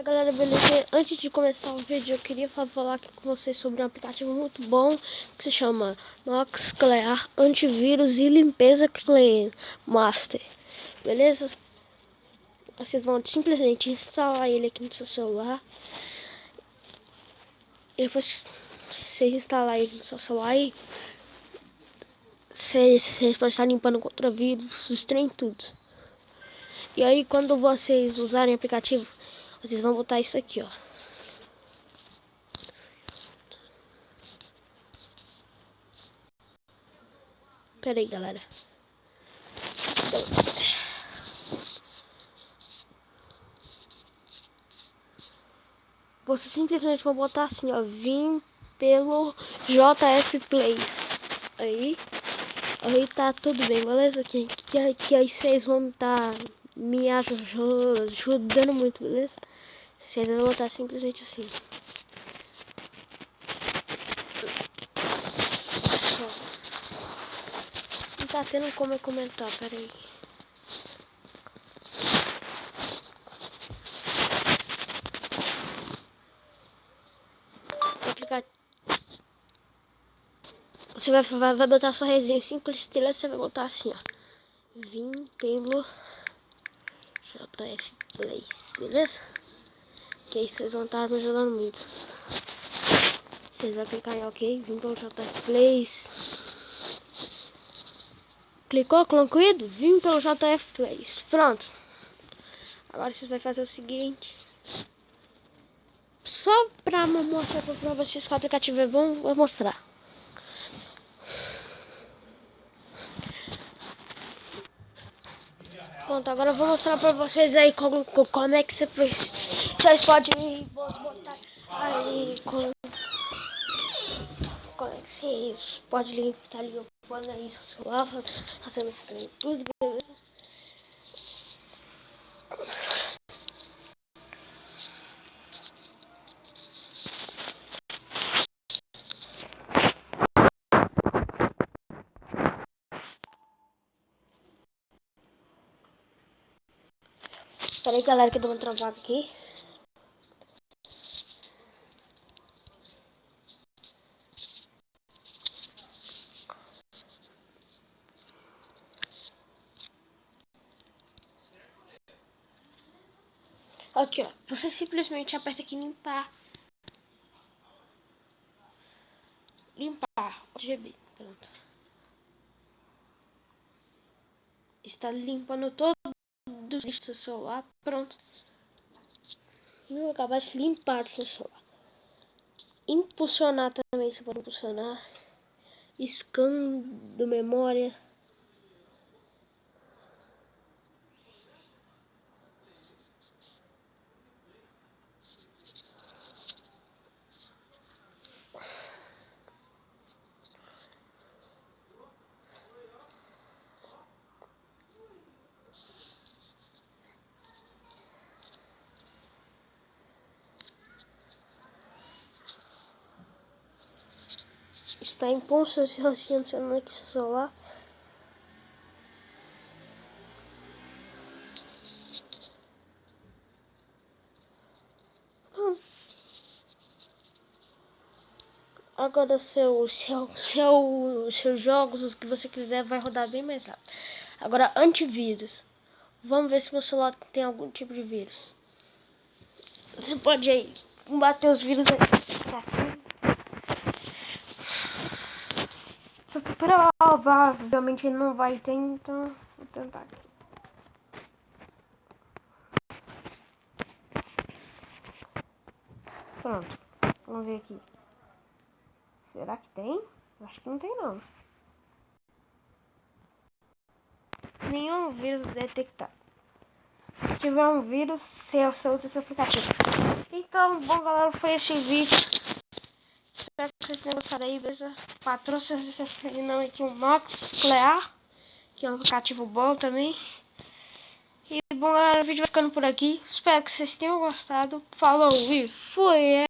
Galera, beleza? Antes de começar o vídeo, eu queria falar aqui com vocês sobre um aplicativo muito bom que se chama Noxclear Antivírus e Limpeza Clean Master, beleza? Vocês vão simplesmente instalar ele aqui no seu celular. E depois que vocês instalarem ele no seu celular, aí vocês podem estar limpando contra vírus, os trem tudo. E aí, quando vocês usarem o aplicativo, vocês vão botar isso aqui, ó. Pera aí, galera. Você simplesmente vai botar assim, ó. Vim pelo JF Plays. Aí tá tudo bem, beleza? Que aí vocês vão estar me ajudando muito, beleza? Vocês vão botar simplesmente assim. Não tá tendo como eu comentar, pera aí. Você vai botar sua resenha 5 estrelas, você vai botar assim, ó. Vim pelo JF Plays, beleza? Que aí vocês vão estar me ajudando muito. Vocês vão clicar em OK, vim pelo JF Plays. Clicou, concluído? Vim pelo JF Plays. Pronto. Agora vocês vão fazer o seguinte. Só pra mostrar pra vocês que o aplicativo é bom, vou mostrar. Pronto, agora eu vou mostrar pra vocês aí como é que vocês podem botar aí, como é que vocês podem limpar ali o fone aí, seu celular, fazendo esse trem tudo, beleza? Pera aí, galera, que eu dou uma travada aqui. Aqui, ó. Você simplesmente aperta aqui em limpar. Limpar. GB. Pronto. Está limpando todo o lixo do seu celular. Pronto. E vai acabar de limpar o seu celular. Impulsionar também. Você pode impulsionar. Scan de memória. Está em funcionando aqui seu celular. Agora seus jogos, os que você quiser, vai rodar bem mais rápido. Agora, antivírus. Vamos ver se meu celular tem algum tipo de vírus. Você pode aí combater os vírus aqui. Provavelmente não vai ter, então vou tentar aqui. Pronto, vamos ver aqui. Será que tem? Acho que não tem, não. Nenhum vírus detectado. Se tiver um vírus, você usa esse aplicativo. Então, bom, galera, foi esse vídeo. Espero que vocês tenham gostado aí, beleza? Patrocinando aqui um Noxclear, que é um aplicativo bom também. E, bom, galera, o vídeo vai ficando por aqui. Espero que vocês tenham gostado. Falou e fui!